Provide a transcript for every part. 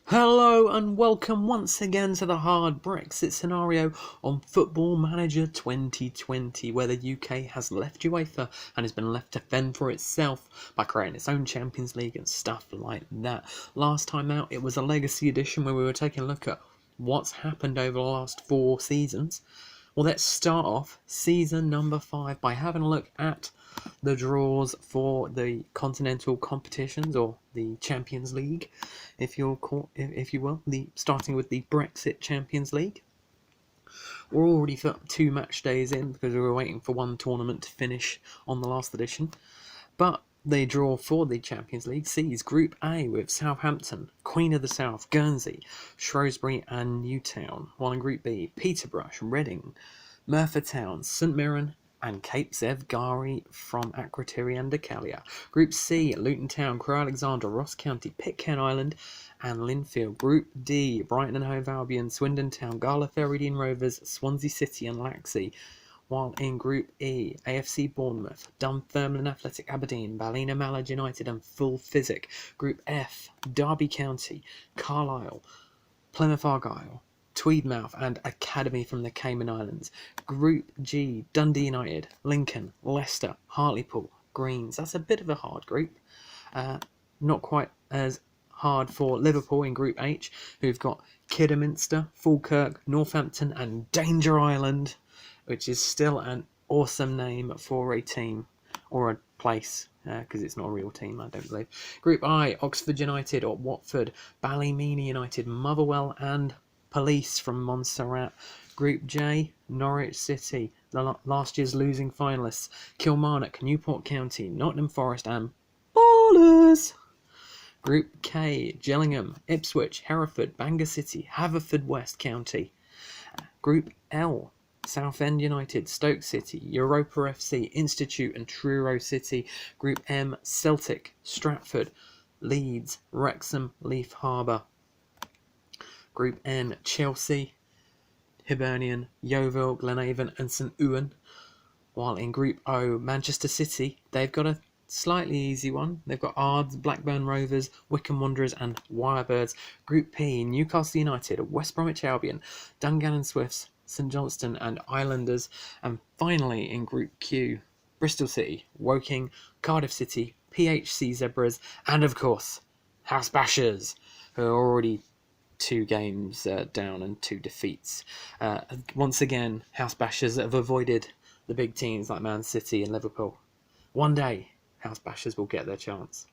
Hello and welcome once again to the hard Brexit scenario on Football Manager 2020, where the UK has left UEFA and has been left to fend for itself by creating its own Champions League and stuff like that. Last time out, it was a legacy edition where we were taking a look at what's happened over the last 4 seasons. Well, let's start off season number 5 by having a look at the draws for the continental competitions, or the Champions League, if you will, starting with the Brexit Champions League. We're already 2 match days in because we were waiting for one tournament to finish on the last edition. But the draw for the Champions League sees Group A with Southampton, Queen of the South, Guernsey, Shrewsbury and Newtown, while in Group B, Peterborough, Reading, Merthyr Town, St Mirren and Cape Zevgari from Akrotiri and Deucalion. Group C, Luton Town, Crewe Alexandra, Ross County, Pitcairn Island and Linfield. Group D, Brighton and Hove Albion, Swindon Town, Gala Ferrydean Rovers, Swansea City and Laxey. While in Group E, AFC Bournemouth, Dunfermline Athletic Aberdeen, Ballina Malad United and Full Physic. Group F, Derby County, Carlisle, Plymouth Argyle, Tweedmouth and Academy from the Cayman Islands. Group G, Dundee United, Lincoln, Leicester, Hartlepool, Greens. That's a bit of a hard group. Not quite as hard for Liverpool in Group H, who've got Kidderminster, Falkirk, Northampton and Danger Island, which is still an awesome name for a team or a place, because it's not a real team, I don't believe. Group I, Oxford United or Watford, Ballymena United, Motherwell and Police from Montserrat. Group J, Norwich City, last year's losing finalists, Kilmarnock, Newport County, Nottingham Forest and Ballers. Group K, Gillingham, Ipswich, Hereford, Bangor City, Haverfordwest County. Group L, Southend United, Stoke City, Europa FC, Institute and Truro City. Group M, Celtic, Stratford, Leeds, Wrexham, Leith Harbour. Group N, Chelsea, Hibernian, Yeovil, Glenavon and St Ouen. While in Group O, Manchester City, they've got a slightly easy one. They've got Ards, Blackburn Rovers, Wycombe Wanderers and Wirebirds. Group P, Newcastle United, West Bromwich Albion, Dungannon Swifts, St Johnstone and Islanders. And finally in Group Q, Bristol City, Woking, Cardiff City, PHC Zebras and of course House Bashers, who are already 2 games down and 2 defeats. Once again, House Bashers have avoided the big teams like Man City and Liverpool. One day, House Bashers will get their chance.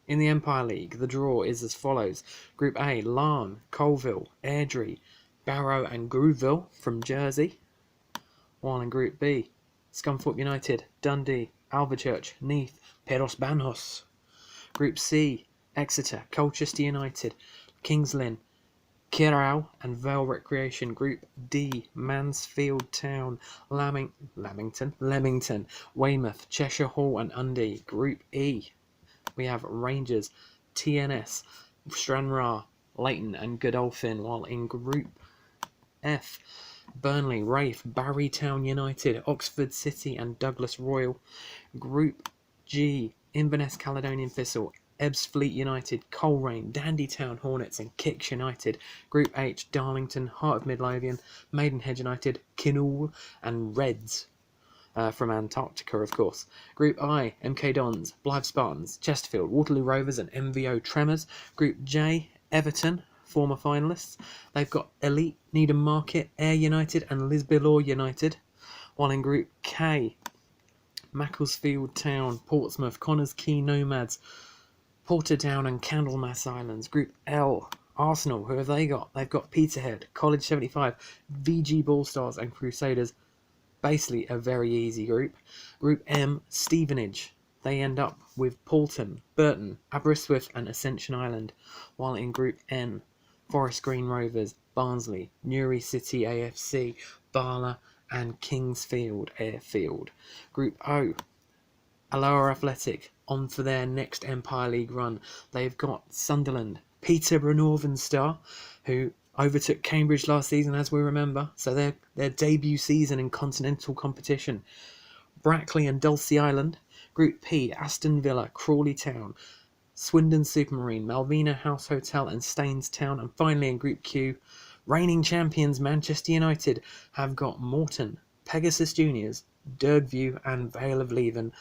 In the Empire League, the draw is as follows. Group A, Larne, Colville, Airdrie, Barrow and Grooville from Jersey. While in Group B, Scunthorpe United, Dundee, Alvechurch, Neath, Peros Banhos. Group C, Exeter, Colchester United, Kings Lynn, Kirau and Vale Recreation. Group D, Mansfield Town, Leamington, Weymouth, Cheshire Hall and Undy. Group E, we have Rangers, TNS, Stranraer, Leighton and Godolphin. While in Group F, Burnley, Raith, Barry Town United, Oxford City and Douglas Royal. Group G, Inverness Caledonian Thistle, Ebbsfleet United, Coleraine, Dandytown Hornets and Kicks United. Group H, Darlington, Heart of Midlothian, Maidenhead United, Kinnoul and Reds from Antarctica, of course. Group I, MK Dons, Blythe Spartans, Chesterfield, Waterloo Rovers and MVO Tremors. Group J, Everton, former finalists. They've got Elite, Needham Market, Ayr United and Lisbon United. While in Group K, Macclesfield Town, Portsmouth, Connors Quay Nomads, Portadown and Candlemas Islands. Group L, Arsenal, who have they got? They've got Peterhead, College 75, VG Ballstars and Crusaders. Basically a very easy group. Group M, Stevenage. They end up with Paulton, Burton, Aberystwyth and Ascension Island. While in Group N, Forest Green Rovers, Barnsley, Newry City AFC, Bala and Kingsfield Airfield. Group O, Alloa Athletic, on for their next Empire League run. They've got Sunderland, Peterborough Northern Star, who overtook Cambridge last season, as we remember, so their debut season in continental competition. Brackley and Dulcie Island. Group P, Aston Villa, Crawley Town, Swindon Supermarine, Malvina House Hotel and Staines Town. And finally in Group Q, reigning champions Manchester United have got Morton, Pegasus Juniors, Dergview and Vale of Leven.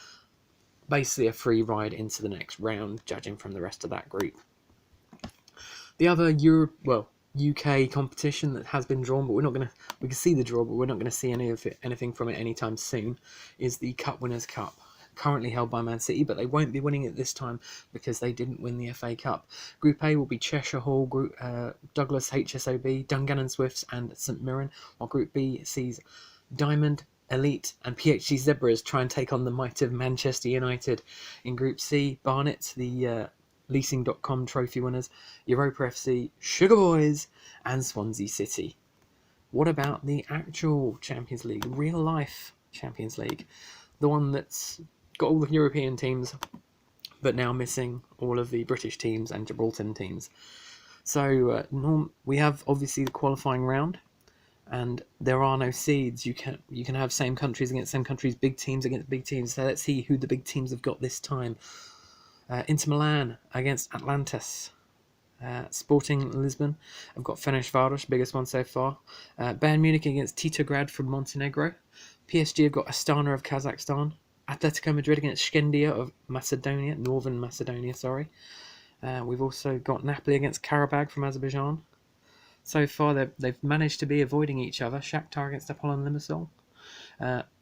Basically a free ride into the next round, judging from the rest of that group. The other UK competition that has been drawn, but we can see the draw, but we're not gonna see anything from it anytime soon, is the Cup Winners' Cup, currently held by Man City, but they won't be winning it this time because they didn't win the FA Cup. Group A will be Cheshire Hall, Douglas HSOB, Dungannon Swifts and St Mirren, while Group B sees Diamond, Elite and PHC Zebras try and take on the might of Manchester United. In Group C, Barnet, the Leasing.com trophy winners, Europa FC, Sugar Boys and Swansea City. What about the actual Champions League, real life Champions League? The one that's got all the European teams but now missing all of the British teams and Gibraltar teams. So we have obviously the qualifying round, and there are no seeds. You can have same countries against same countries, big teams against big teams. So let's see who the big teams have got this time. Inter Milan against Atlantis. Sporting Lisbon have got Ferencváros, biggest one so far. Bayern Munich against Titograd from Montenegro. PSG have got Astana of Kazakhstan. Atletico Madrid against Skendia of Macedonia, Northern Macedonia, sorry. We've also got Napoli against Karabag from Azerbaijan. So far, they've managed to be avoiding each other. Shakhtar against Apollon Limassol.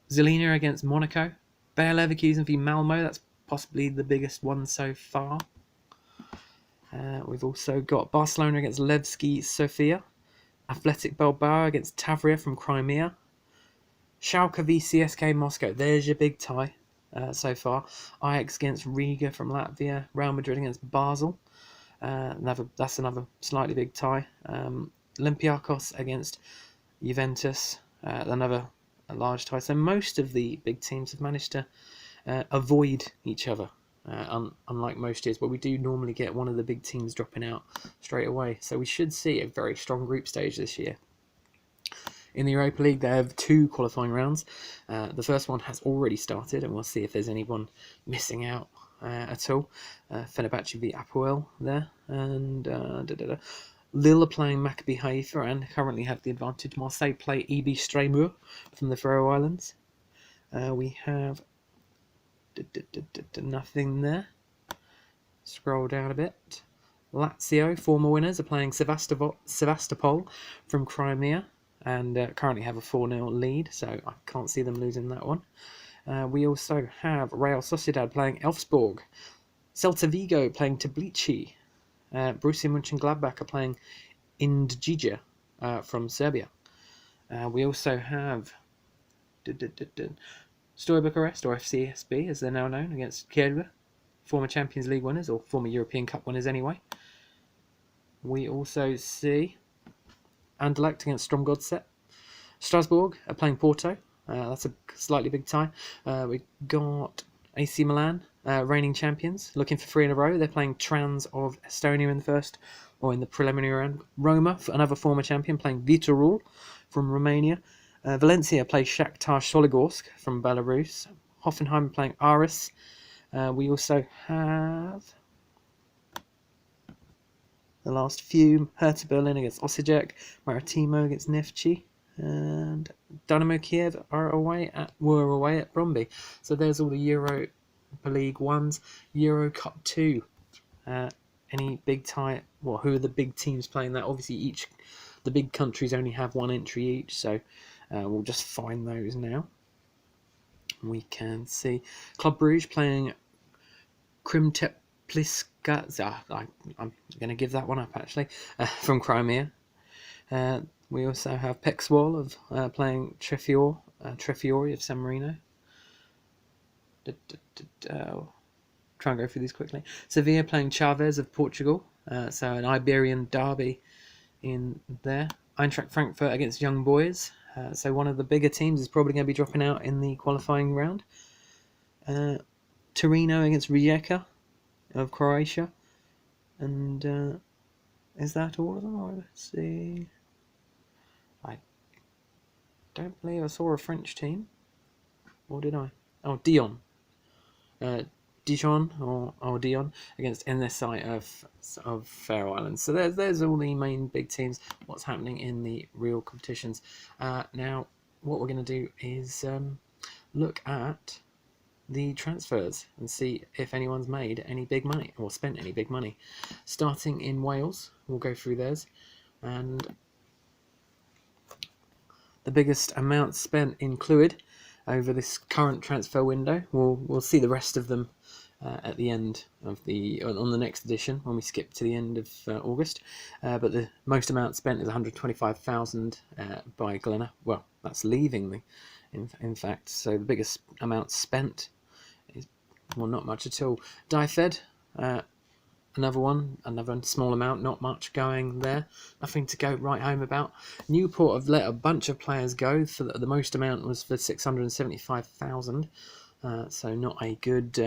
Zelina against Monaco. Bayer Leverkusen v Malmo, that's possibly the biggest one so far. We've also got Barcelona against Levski Sofia. Athletic Bilbao against Tavria from Crimea. Schalke v CSK Moscow, there's your big tie so far. Ajax against Riga from Latvia. Real Madrid against Basel. That's another slightly big tie. Olympiacos against Juventus, another large tie. So most of the big teams have managed to avoid each other, unlike most years, but we do normally get one of the big teams dropping out straight away. So we should see a very strong group stage this year. In the Europa League, they have 2 qualifying rounds. The first one has already started, and we'll see if there's anyone missing out at all. Fenerbahce v Apoel there, and Lille are playing Maccabi Haifa and currently have the advantage. Marseille play EB Strasbourg from the Faroe Islands. We have nothing there. Scroll down a bit. Lazio, former winners, are playing Sevastopol from Crimea and currently have a 4-0 lead, so I can't see them losing that one. We also have Real Sociedad playing Elfsborg. Celta Vigo playing Tbilisi. Borussia Mönchengladbach are playing Indija from Serbia. We also have Steaua Bucharest, or FCSB as they're now known, against Kielce, former Champions League winners, or former European Cup winners anyway. We also see Anderlecht against Stromgodset. Strasbourg are playing Porto. That's a slightly big tie. We got AC Milan, reigning champions, looking for 3 in a row. They're playing Trans of Estonia in the first, or in the preliminary round. Roma, another former champion, playing Viitorul from Romania. Valencia play Shakhtar Soligorsk from Belarus. Hoffenheim playing Aris. We also have the last few: Hertha Berlin against Osijek, Maritimo against Neftchi, and Dynamo Kiev were away at Brøndby. So there's all the Europa League ones. Euro Cup 2. Any big tie? Well, who are the big teams playing that? Obviously, the big countries only have 1 entry each, so we'll just find those now. We can see Club Brugge playing Krimtepliska. I'm going to give that one up actually, from Crimea. We also have Pexwall of playing Trefiori of San Marino. Try and go through these quickly. Sevilla playing Chaves of Portugal. So an Iberian derby in there. Eintracht Frankfurt against Young Boys. So one of the bigger teams is probably going to be dropping out in the qualifying round. Torino against Rijeka of Croatia. And is that all of them? Oh, let's see. I don't believe I saw a French team. Or did I? Oh, Dijon. Dijon against NSI of Faroe Islands. So there's all the main big teams. What's happening in the real competitions? Now, what we're going to do is look at the transfers and see if anyone's made any big money or spent any big money. Starting in Wales, we'll go through theirs, and the biggest amount spent included over this current transfer window. We'll see the rest of them at the end of on the next edition when we skip to the end of August. But the most amount spent is 125,000 by Glenna. Well, that's leaving the, in fact. So the biggest amount spent is, well, not much at all. Dyfed, another small amount, not much going there. Nothing to go right home about. Newport have let a bunch of players go. For the most amount was for 675,000. So not a good.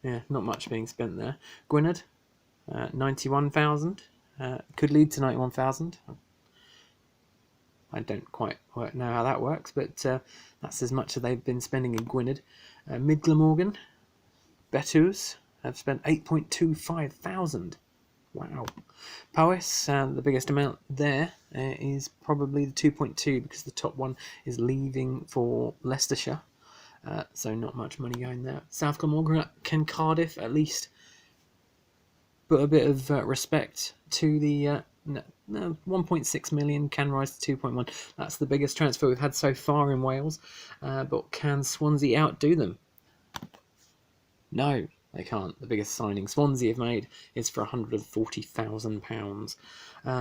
Not much being spent there. Gwynedd, 91,000. Could lead to 91,000. I don't quite know how that works, but that's as much as they've been spending in Gwynedd. Mid Glamorgan, Bettws have spent 8.25 thousand. Wow. Powys, the biggest amount there is probably the 2.2 because the top one is leaving for Leicestershire. So not much money going there. South Glamorgan, can Cardiff at least put a bit of respect to the 1.6 million, can rise to 2.1. That's the biggest transfer we've had so far in Wales. But can Swansea outdo them? No, they can't. The biggest signing Swansea have made is for £140,000.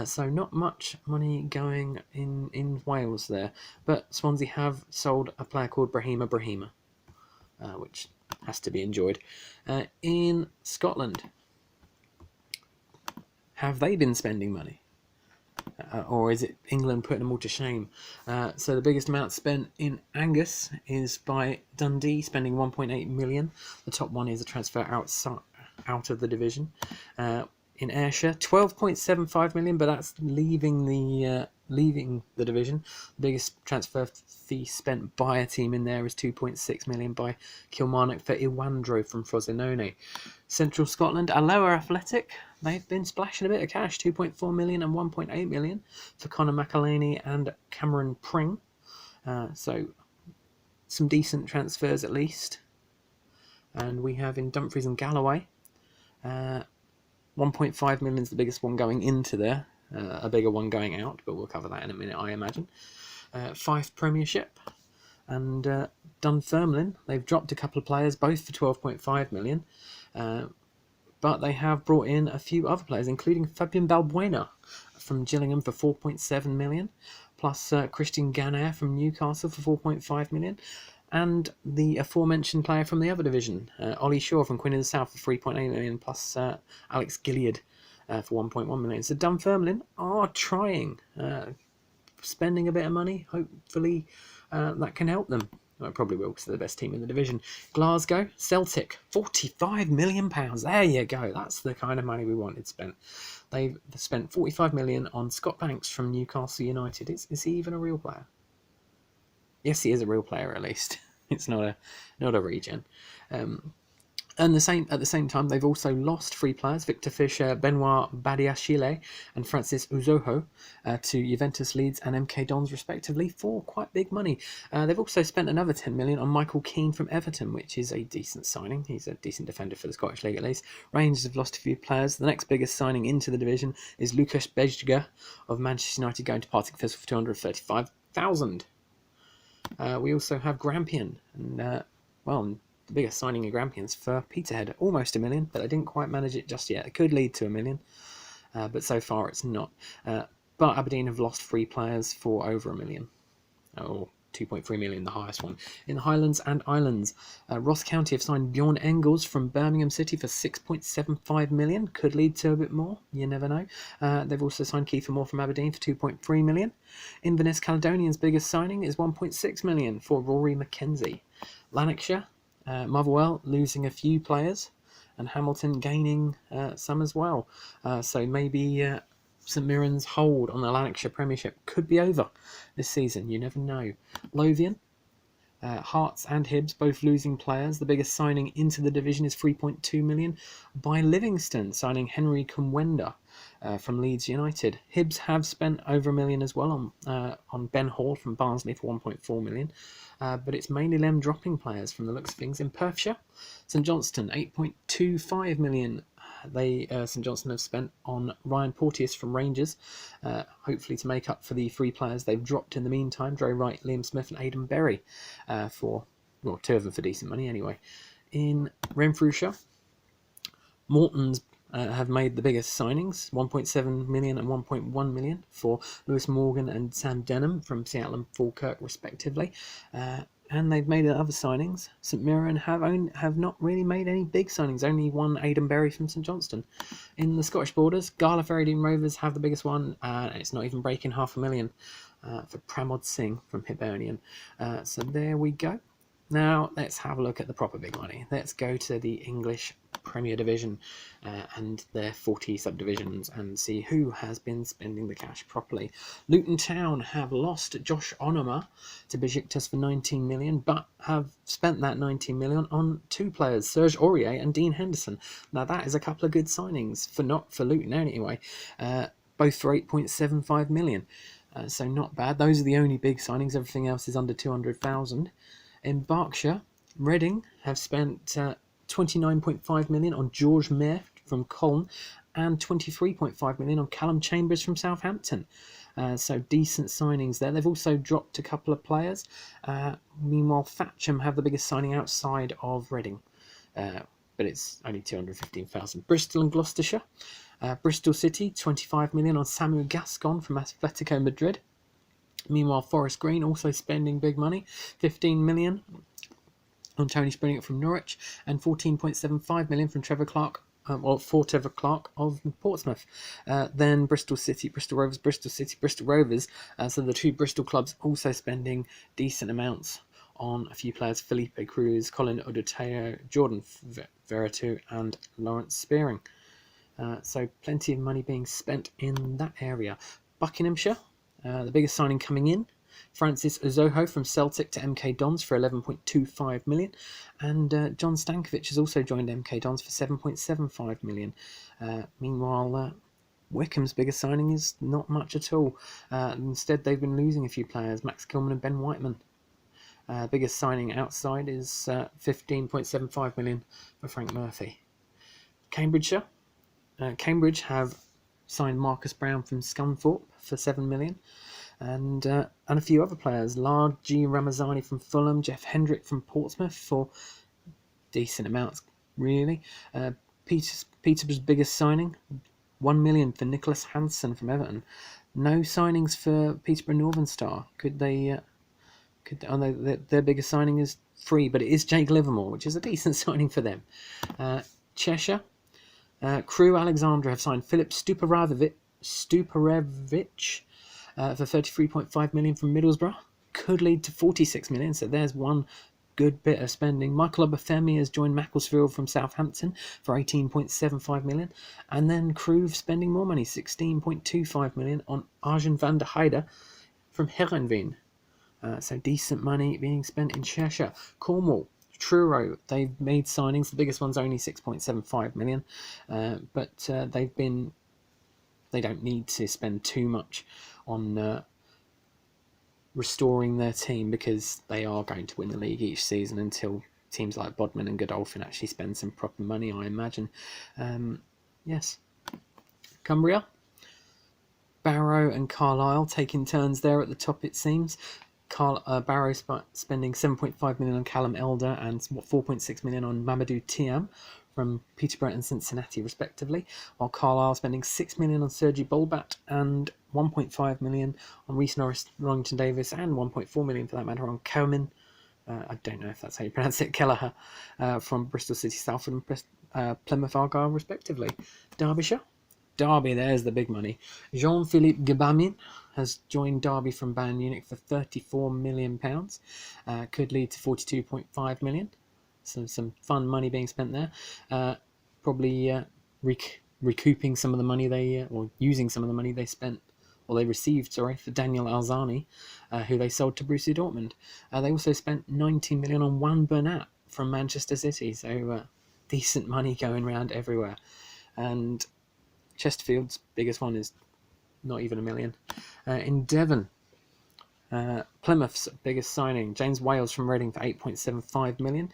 So not much money going in Wales there. But Swansea have sold a player called Brahima, which has to be enjoyed. In Scotland, have they been spending money? Or is it England putting them all to shame? So the biggest amount spent in Angus is by Dundee, spending 1.8 million. The top one is a transfer out of the division. In Ayrshire, 12.75 million, but that's leaving the division. The biggest transfer fee spent by a team in there is 2.6 million by Kilmarnock for Iwandro from Frosinone. Central Scotland, Alloa Athletic, they've been splashing a bit of cash, 2.4 million and 1.8 million for Conor McElhaney and Cameron Pring. So some decent transfers at least. And we have in Dumfries and Galloway, 1.5 million is the biggest one going into there. A bigger one going out, but we'll cover that in a minute, I imagine. Fife Premiership and Dunfermline, they've dropped a couple of players, both for 12.5 million. But they have brought in a few other players, including Fabian Balbuena from Gillingham for 4.7 million, plus Christian Ganner from Newcastle for 4.5 million, and the aforementioned player from the other division, Ollie Shaw from Queen of the South for 3.8 million, plus Alex Gilliard for 1.1 million. So Dunfermline are trying, spending a bit of money. Hopefully that can help them. Well, it probably will because they're the best team in the division. Glasgow, Celtic, £45 million. There you go. That's the kind of money we wanted spent. They've spent £45 million on Scott Banks from Newcastle United. Is he even a real player? Yes, he is a real player at least. It's not a regen. And at the same time, they've also lost three players: Victor Fisher, Benoit Badiashile, and Francis Uzoho to Juventus, Leeds, and MK Dons, respectively, for quite big money. They've also spent another 10 million on Michael Keane from Everton, which is a decent signing. He's a decent defender for the Scottish League, at least. Rangers have lost a few players. The next biggest signing into the division is Lucas Bejga of Manchester United, going to Partick Thistle for 235,000. We also have Grampian, and the biggest signing in Grampians for Peterhead, almost $1 million, but they didn't quite manage it just yet. It could lead to $1 million, but so far it's not. But Aberdeen have lost 3 players for over $1 million, or 2.3 million, the highest one. In the Highlands and Islands, Ross County have signed Bjorn Engels from Birmingham City for 6.75 million. Could lead to a bit more, you never know. They've also signed Kiefer Moore from Aberdeen for 2.3 million. Inverness Caledonian's biggest signing is 1.6 million for Rory McKenzie. Lanarkshire, Motherwell losing a few players, and Hamilton gaining some as well. So maybe St Mirren's hold on the Lanarkshire Premiership could be over this season. You never know. Lothian, Hearts and Hibs both losing players. The biggest signing into the division is 3.2 million by Livingston, signing Henry Kumwenda from Leeds United. Hibs have spent over £1 million as well on Ben Hall from Barnsley for 1.4 million, but it's mainly them dropping players from the looks of things. In Perthshire, St Johnstone 8.25 million. St Johnstone have spent on Ryan Porteous from Rangers, hopefully to make up for the 3 players they've dropped in the meantime: Joe Wright, Liam Smith and Aidan Berry, for, well, 2 of them for decent money anyway. In Renfrewshire, Morton's have made the biggest signings, 1.7 million and 1.1 million for Lewis Morgan and Sam Denham from Seattle and Falkirk respectively. And they've made other signings. St Mirren have not really made any big signings, only one Aidan Berry from St Johnstone. In the Scottish Borders, Gala Ferrydean Rovers have the biggest one, and it's not even breaking £500,000 for Pramod Singh from Hibernian. So there we go. Now let's have a look at the proper big money. Let's go to the English Premier Division and their 40 subdivisions and see who has been spending the cash properly. Luton Town have lost Josh Onoma to Besiktas for 19 million, but have spent that 19 million on 2 players, Serge Aurier and Dean Henderson. Now that is a couple of good signings for Luton anyway, both for 8.75 million. So not bad. Those are the only big signings. Everything else is under 200,000. In Berkshire, Reading have spent 29.5 million on George Mayer from Colne and 23.5 million on Callum Chambers from Southampton. So decent signings there. They've also dropped a couple of players. Meanwhile, Thatcham have the biggest signing outside of Reading, but it's only 215,000. Bristol and Gloucestershire. Bristol City, 25 million on Samu Gascon from Atletico Madrid. Meanwhile, Forest Green also spending big money, 15 million on Tony Springett from Norwich and 14.75 million from Trevor Clark, for Trevor Clark of Portsmouth. Then Bristol City, Bristol Rovers, Bristol City, Bristol Rovers. So the 2 Bristol clubs also spending decent amounts on a few players: Felipe Cruz, Colin Odoteo, Jordan Veratu and Lawrence Spearing. So plenty of money being spent in that area. Buckinghamshire, the biggest signing coming in, Francis Uzoho from Celtic to MK Dons for 11.25 million, and John Stankovic has also joined MK Dons for 7.75 million. Meanwhile, Wycombe's biggest signing is not much at all. Instead, they've been losing a few players: Max Kilman and Ben Whiteman. Biggest signing outside is 15.75 million for Frank Murphy. Cambridgeshire, Cambridge have signed Marcus Brown from Scunthorpe for 7 million, and a few other players: Largi Ramazani from Fulham, Jeff Hendrick from Portsmouth for decent amounts, really. Peterborough's biggest signing, 1 million for Nicholas Hansen from Everton. No signings for Peterborough Northern Star. Their biggest signing is free, but it is Jake Livermore, which is a decent signing for them. Cheshire, Crewe Alexandra have signed Philip Stuparevic for 33.5 million from Middlesbrough. Could lead to 46 million, so there's one good bit of spending. Michael Obafemi has joined Macclesfield from Southampton for 18.75 million, and then Crewe spending more money, 16.25 million on Arjen van der Heide from Heerenveen. So decent money being spent in Cheshire. Cornwall, Truro, they've made signings. The biggest one's only 6.75 million, but they don't need to spend too much on restoring their team, because they are going to win the league each season until teams like Bodmin and Godolphin actually spend some proper money, I imagine. Yes. Cumbria, Barrow and Carlisle taking turns there at the top, it seems. Barrow spending 7.5 million on Callum Elder and 4.6 million on Mamadou Thiam from Peterborough and Cincinnati respectively, while Carlisle spending 6 million on Sergi Bolbat and 1.5 million on Reece Norris, Rollington Davis, and 1.4 million for that matter on Coman. I don't know if that's how you pronounce it, Kelleher from Bristol City, Salford and Plymouth Argyle respectively. Derbyshire, Derby, there's the big money. Jean-Philippe Gbamin has joined Derby from Bayern Munich for £34 million. Could lead to 42.5 million. So some fun money being spent there. Probably recouping some of the money or using some of the money they spent they received, sorry, for Daniel Alzani, who they sold to Borussia Dortmund. They also spent 90 million on Juan Bernat from Manchester City, so decent money going around everywhere. And Chesterfield's biggest one is not even a million. In Devon, Plymouth's biggest signing, James Wales from Reading for 8.75 million,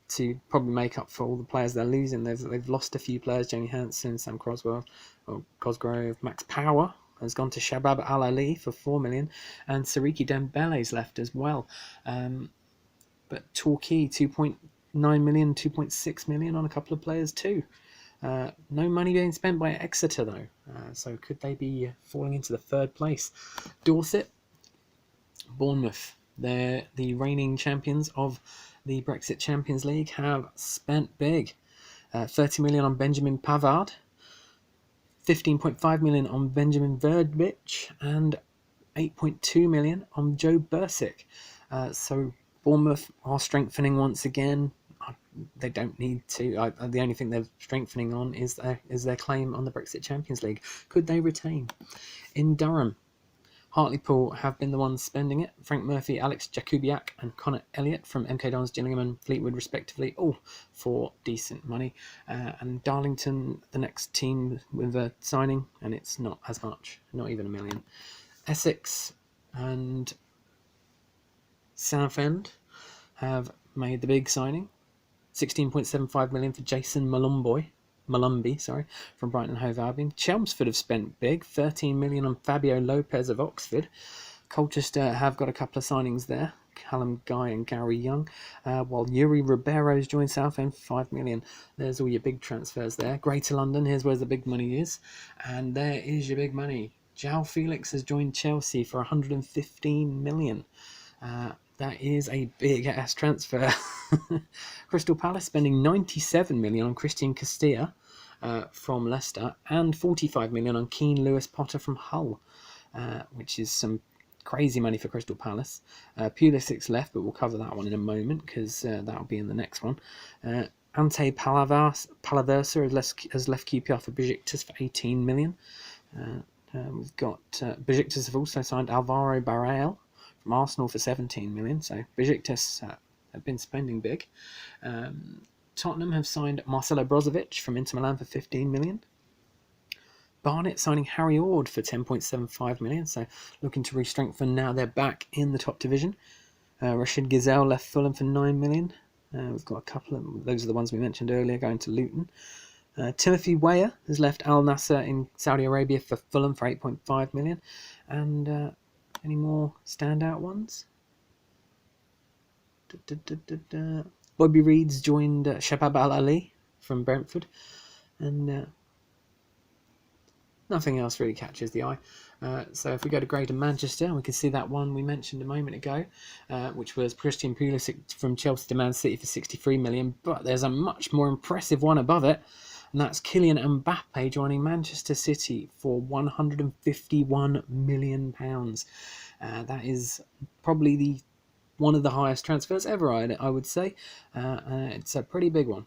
to probably make up for all the players they're losing. They've lost a few players, Jamie Hansen, Sam Cosgrove, Max Power has gone to Shabab Al Ali for 4 million, and Sariki Dembele's left as well. But Torquay, 2.9 million, 2.6 million on a couple of players too. No money being spent by Exeter though, so could they be falling into the third place? Dorset, Bournemouth, they're the reigning champions of the Brexit Champions League, have spent big. 30 million on Benjamin Pavard, 15.5 million on Benjamin Verdbich, and 8.2 million on Joe Bursick. So Bournemouth are strengthening once again. They don't need to. The only thing they're strengthening on is their claim on the Brexit Champions League. Could they retain? In Durham, Hartlepool have been the ones spending it. Frank Murphy, Alex Jakubiak and Connor Elliott from MK Dons, Gillingham and Fleetwood respectively, all for decent money. And Darlington, the next team with a signing, and it's not as much, not even a million. Essex and Southend have made the big signing. 16.75 million for Jason Malumbi, from Brighton and Hove Albion. Chelmsford have spent big, 13 million on Fabio Lopez of Oxford. Colchester have got a couple of signings there, Callum Guy and Gary Young, while Yuri Ribeiro's joined Southend for 5 million. There's all your big transfers there. Greater London, here's where the big money is, and there is your big money. João Felix has joined Chelsea for 115 million. That is a big-ass transfer. Crystal Palace spending 97 million on Christian Castilla from Leicester and 45 million on Keane Lewis Potter from Hull, which is some crazy money for Crystal Palace. Pulisic's left, but we'll cover that one in a moment because that'll be in the next one. Ante Palaversa has left QPR for Besiktas for 18 million. We've got Besiktas have also signed Alvaro Barreal from Arsenal for 17 million, so Besiktas have been spending big. Tottenham have signed Marcelo Brozovic from Inter Milan for 15 million. Barnet signing Harry Ord for 10.75 million, so looking to re-strengthen now they're back in the top division. Rashid Gazelle left Fulham for 9 million. We've got a couple of, those are the ones we mentioned earlier, going to Luton. Timothy Weah has left Al Nassr in Saudi Arabia for Fulham for 8.5 million. And any more standout ones? Bobby Reed's joined Shabab Al Ali from Brentford, and nothing else really catches the eye. So if we go to Greater Manchester, we can see that one we mentioned a moment ago, which was Christian Pulisic from Chelsea to Man City for 63 million. But there's a much more impressive one above it, and that's Kylian Mbappe joining Manchester City for £151 million. That is probably one of the highest transfers ever, I would say. It's a pretty big one.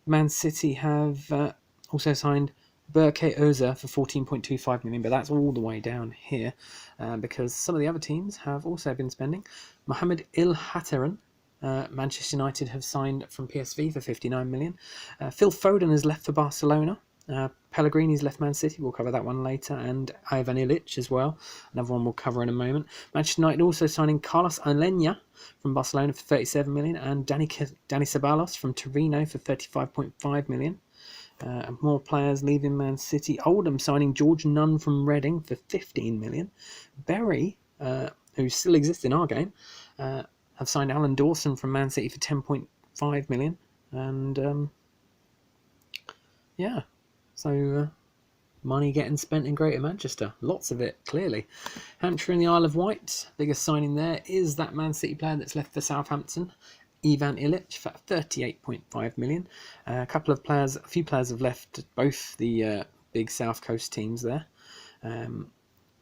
Man City have also signed Berke Oza for 14.25 million, but that's all the way down here because some of the other teams have also been spending. Mohamed Il Hatteren, Manchester United have signed from PSV for 59 million. Phil Foden has left for Barcelona. Pellegrini's left Man City, we'll cover that one later, and Ivan Ilic as well, another one we'll cover in a moment. Manchester United also signing Carlos Alenya from Barcelona for 37 million and Dani Ceballos from Torino for 35.5 million. And more players leaving Man City. Oldham signing George Nunn from Reading for 15 million. Bury, who still exists in our game, have signed Alan Dawson from Man City for 10.5 million. And yeah, so money getting spent in Greater Manchester. Lots of it, clearly. Hampshire and the Isle of Wight, biggest signing there is that Man City player that's left for Southampton, Ivan Ilic, for 38.5 million. A few players have left both the big South Coast teams there.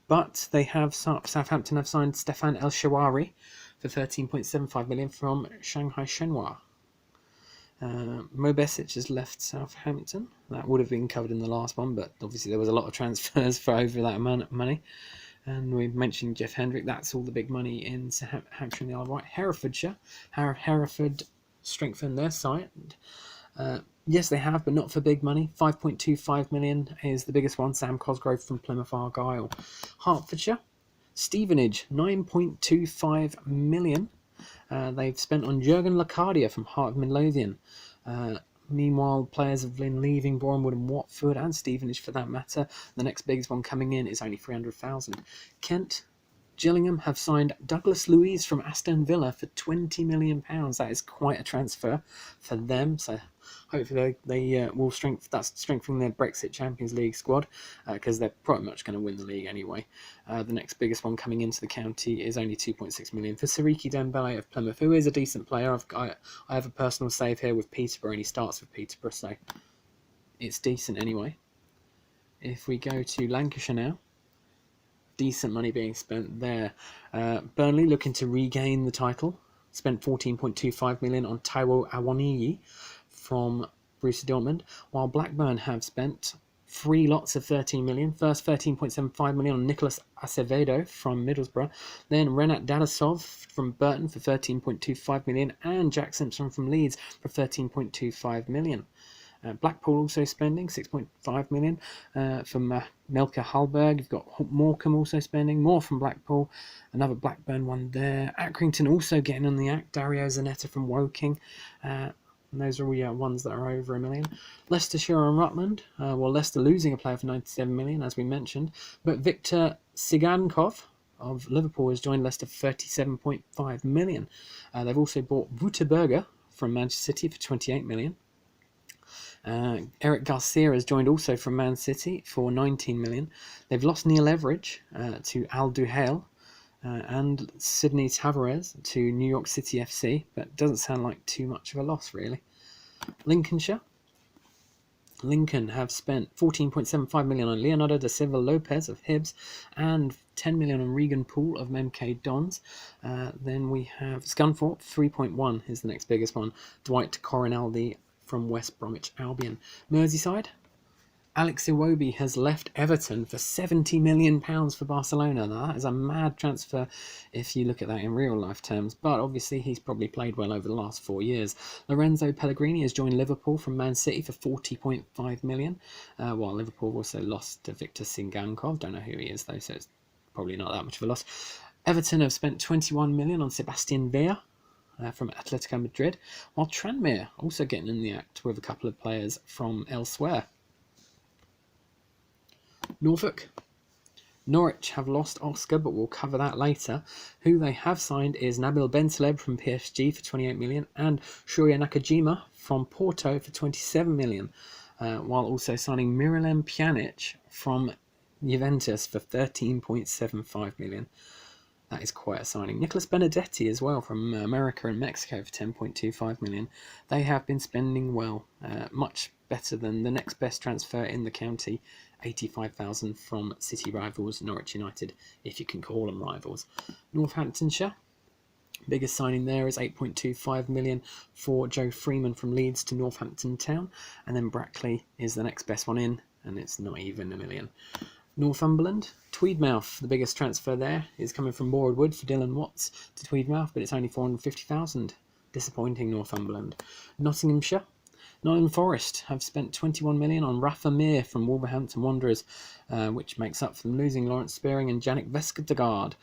But they have Southampton have signed Stefan El Shawari for 13.75 million from Shanghai Shenhua. Mo Besic has left Southampton. That would have been covered in the last one, but obviously there was a lot of transfers for over that amount of money. And we mentioned Jeff Hendrick. That's all the big money in Hampshire and the Isle of Wight. Herefordshire. Hereford strengthened their side. Yes, they have, but not for big money. 5.25 million is the biggest one. Sam Cosgrove from Plymouth Argyle. Hertfordshire. Stevenage, 9.25 million. They've spent on Jurgen Locadia from Heart of Midlothian. Meanwhile, players have been leaving Bournemouth and Watford and Stevenage for that matter. The next biggest one coming in is only 300,000. Kent, Gillingham have signed Douglas Luiz from Aston Villa for £20 million. That is quite a transfer for them. So hopefully they will strengthen their Brexit Champions League squad because they're pretty much going to win the league anyway. The next biggest one coming into the county is only 2.6 million for Siriki Dembele of Plymouth, who is a decent player. I have a personal save here with Peterborough, and he starts with Peterborough, so it's decent anyway. If we go to Lancashire now, decent money being spent there. Burnley looking to regain the title, spent 14.25 million on Taiwo Awoniyi from Borussia Dortmund, while Blackburn have spent 3 lots of 13 million. First 13.75 million on Nicolas Acevedo from Middlesbrough, then Renat Dadasov from Burton for 13.25 million, and Jack Simpson from Leeds for 13.25 million. Blackpool also spending 6.5 million from Melker Hallberg. You've got Morecambe also spending more from Blackpool. Another Blackburn one there. Accrington also getting on the act. Dario Zanetta from Woking. And those are all ones that are over £1 million. Leicestershire and Rutland. Well, Leicester losing a player for 97 million, as we mentioned. But Viktor Sigankov of Liverpool has joined Leicester for 37.5 million. They've also bought Wouterberger from Manchester City for 28 million. Eric Garcia has joined also from Man City for 19 million. They've lost Neil Everidge to Al Duhail and Sydney Tavares to New York City FC, but doesn't sound like too much of a loss really. Lincolnshire. Lincoln have spent 14.75 million on Leonardo da Silva Lopez of Hibs and 10 million on Regan Poole of MK Dons. Then we have Scunthorpe, 3.1 is the next biggest one. Dwight Corinaldi from West Bromwich Albion. Merseyside, Alex Iwobi has left Everton for £70 million for Barcelona. Now, that is a mad transfer if you look at that in real life terms, but obviously he's probably played well over the last 4 years. Lorenzo Pellegrini has joined Liverpool from Man City for 40.5 million, while Liverpool also lost to Viktor Singankov. Don't know who he is though, so it's probably not that much of a loss. Everton have spent 21 million on Sebastian Villa from Atletico Madrid, while Tranmere also getting in the act with a couple of players from elsewhere. Norfolk. Norwich have lost Oscar, but we'll cover that later. Who they have signed is Nabil Bentaleb from PSG for 28 million and Shuya Nakajima from Porto for 27 million, while also signing Miralem Pjanic from Juventus for 13.75 million. That is quite a signing. Nicholas Benedetti as well from America and Mexico for 10.25 million. They have been spending well, much better than the next best transfer in the county, 85,000 from city rivals Norwich United, if you can call them rivals. Northamptonshire, biggest signing there is 8.25 million for Joe Freeman from Leeds to Northampton Town, and then Brackley is the next best one in, and it's not even £1 million. Northumberland, Tweedmouth, the biggest transfer there is coming from Moorwood for Dylan Watts to Tweedmouth, but it's only 450,000. Disappointing Northumberland. Nottinghamshire, Nottingham Forest have spent 21 million on Rafa Mir from Wolverhampton Wanderers, which makes up for them losing Lawrence Spearing and Jannik Vestergaard.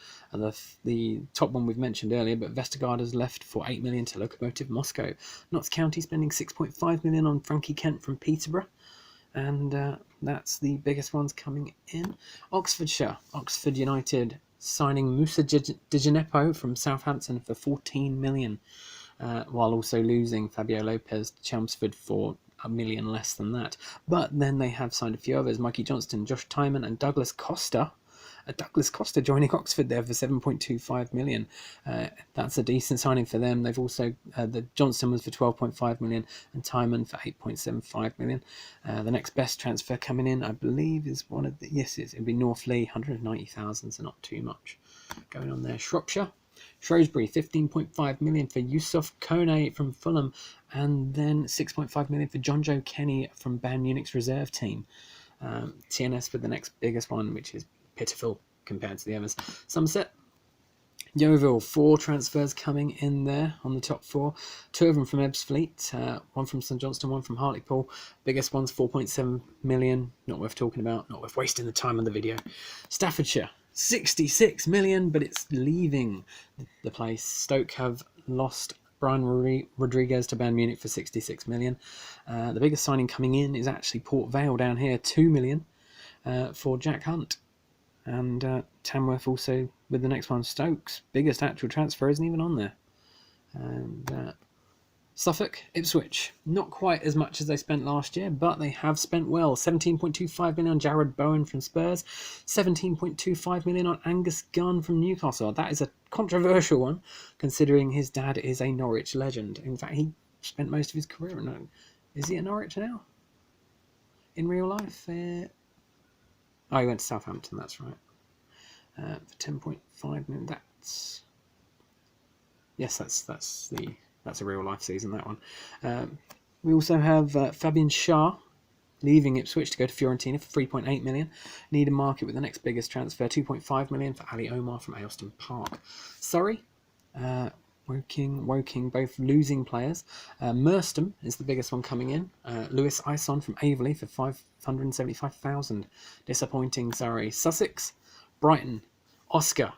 The top one we've mentioned earlier, but Vestergaard has left for 8 million to Lokomotiv Moscow. Notts County spending 6.5 million on Frankie Kent from Peterborough. And that's the biggest ones coming in. Oxfordshire, Oxford United signing Moussa Dijanepo from Southampton for 14 million, while also losing Fabio Lopez to Chelmsford for $1 million less than that. But then they have signed a few others: Mikey Johnston, Josh Tyman, and Douglas Costa. Douglas Costa joining Oxford there for 7.25 million. That's a decent signing for them. They've also, the Johnston was for 12.5 million and Timon for 8.75 million. The next best transfer coming in, I believe, is one of the, yes, it'd be North Lee, 190,000, so not too much going on there. Shropshire. Shrewsbury, 15.5 million for Yusuf Kone from Fulham, and then 6.5 million for John Joe Kenny from Bayern Munich's reserve team. TNS for the next biggest one, which is pitiful compared to the others. Somerset, Yeovil, 4 transfers coming in there on the top 4. 2 of them from Ebbsfleet, one from St Johnstone, one from Hartlepool. Biggest one's 4.7 million, not worth talking about, not worth wasting the time on the video. Staffordshire, 66 million, but it's leaving the place. Stoke have lost Brian Rodriguez to Bayern Munich for 66 million. The biggest signing coming in is actually Port Vale down here, 2 million for Jack Hunt. And Tamworth also with the next one. Stokes, biggest actual transfer, isn't even on there. And Suffolk, Ipswich, not quite as much as they spent last year, but they have spent well. 17.25 million on Jared Bowen from Spurs, 17.25 million on Angus Gunn from Newcastle. That is a controversial one, considering his dad is a Norwich legend. In fact, he spent most of his career in. Is he at Norwich now? In real life? Oh, he went to Southampton, that's right. For 10.5 million, that's a real life season, that one. We also have Fabian Schär leaving Ipswich to go to Fiorentina for 3.8 million. Needham Market with the next biggest transfer, 2.5 million for Ali Omar from Ayleston Park. Surrey, Woking, both losing players. Merstham is the biggest one coming in. Lewis Ison from Averley for 575,000. Disappointing, Surrey. Sussex, Brighton, Oscar,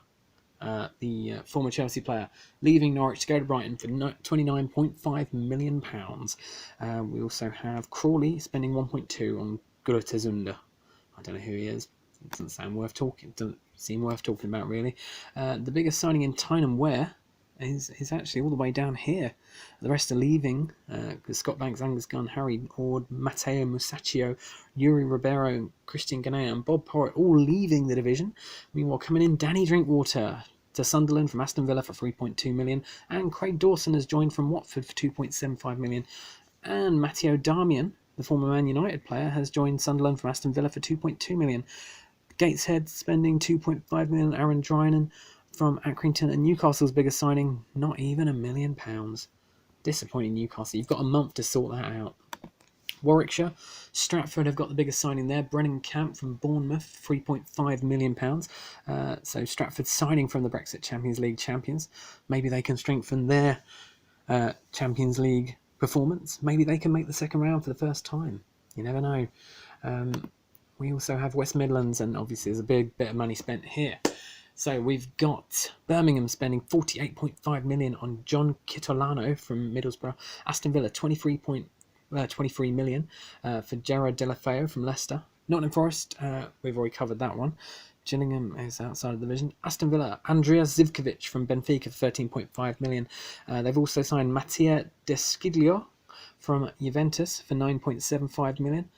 the former Chelsea player, leaving Norwich to go to Brighton for £29.5 million. We also have Crawley spending 1.2 on Gulotezunda. I don't know who he is. It doesn't seem worth talking about, really. The biggest signing in Tyneham Ware is actually all the way down here. The rest are leaving. Scott Banks, Angus Gunn, Harry Ord, Matteo Musacchio, Yuri Ribeiro, Christian Ganea and Bob Porritt all leaving the division. Meanwhile, coming in, Danny Drinkwater to Sunderland from Aston Villa for 3.2 million, and Craig Dawson has joined from Watford for 2.75 million, and Matteo Darmian, the former Man United player, has joined Sunderland from Aston Villa for 2.2 million. Gateshead spending 2.5 million, Aaron Drinan from Accrington, and Newcastle's biggest signing, not even £1 million. Disappointing Newcastle. You've got a month to sort that out. Warwickshire, Stratford have got the biggest signing there. Brennan Camp from Bournemouth, £3.5 million. So Stratford signing from the Brexit Champions League champions. Maybe they can strengthen their Champions League performance. Maybe they can make the second round for the first time. You never know. We also have West Midlands, and obviously there's a big bit of money spent here. So we've got Birmingham spending 48.5 million on John Kitolano from Middlesbrough. Aston Villa 23 million for Gerard Delafeu from Leicester. Nottingham Forest, we've already covered that one. Gillingham is outside of the division. Aston Villa, Andreas Zivkovic from Benfica for 13.5 million. They've also signed Mattia Desciglio from Juventus for 9.75 million.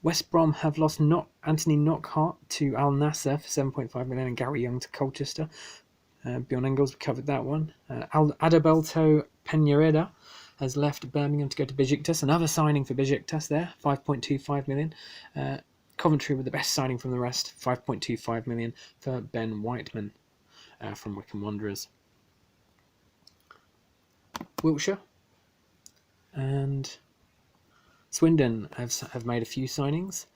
West Brom have lost Anthony Knockhart to Al Nassr for 7.5 million and Gary Young to Colchester. Bjorn Engels, we covered that one. Adalberto Peñareda has left Birmingham to go to Besiktas. Another signing for Besiktas there, 5.25 million. Coventry with the best signing from the rest, 5.25 million for Ben Whiteman from Wycombe Wanderers. Wiltshire and Swindon have made a few signings.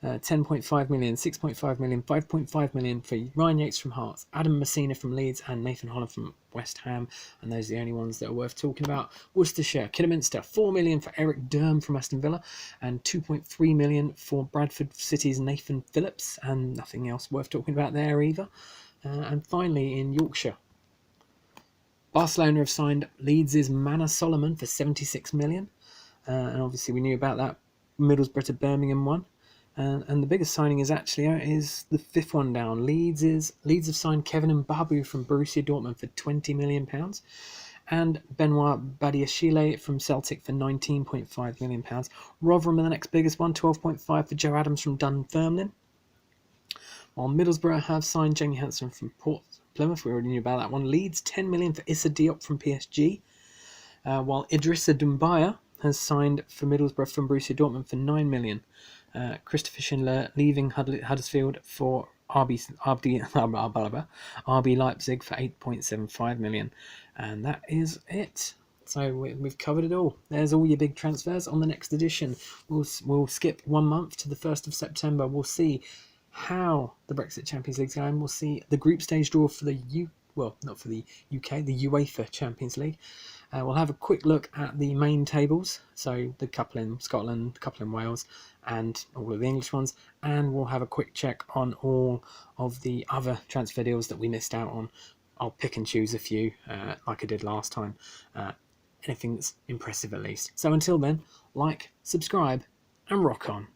10.5 million, 6.5 million, 5.5 million for Ryan Yates from Hearts, Adam Messina from Leeds, and Nathan Holland from West Ham. And those are the only ones that are worth talking about. Worcestershire, Kidderminster, 4 million for Eric Durham from Aston Villa, and 2.3 million for Bradford City's Nathan Phillips, and nothing else worth talking about there either. And finally, in Yorkshire, Barcelona have signed Leeds' Manor Solomon for 76 million. And obviously we knew about that Middlesbrough to Birmingham one. And the biggest signing is the fifth one down. Leeds have signed Kevin Mbabu from Borussia Dortmund for £20 million. And Benoit Badiashile from Celtic for £19.5 million. Rotherham are the next biggest one, 12.5 for Joe Adams from Dunfermline. While Middlesbrough have signed Jamie Hansen from Plymouth, we already knew about that one. Leeds, 10 million for Issa Diop from PSG. While Idrissa Doumbia has signed for Middlesbrough from Borussia Dortmund for 9 million. Christopher Schindler leaving Huddersfield for RB Leipzig for 8.75 million, and that is it. So we've covered it all. There's all your big transfers. On the next edition, we'll skip 1 month to the 1st of September. We'll see how the Brexit Champions League's going. We'll see the group stage draw for not for the UK, the UEFA Champions League. We'll have a quick look at the main tables, so the couple in Scotland, the couple in Wales, and all of the English ones, and we'll have a quick check on all of the other transfer deals that we missed out on. I'll pick and choose a few, like I did last time. Anything that's impressive at least. So until then, like, subscribe, and rock on.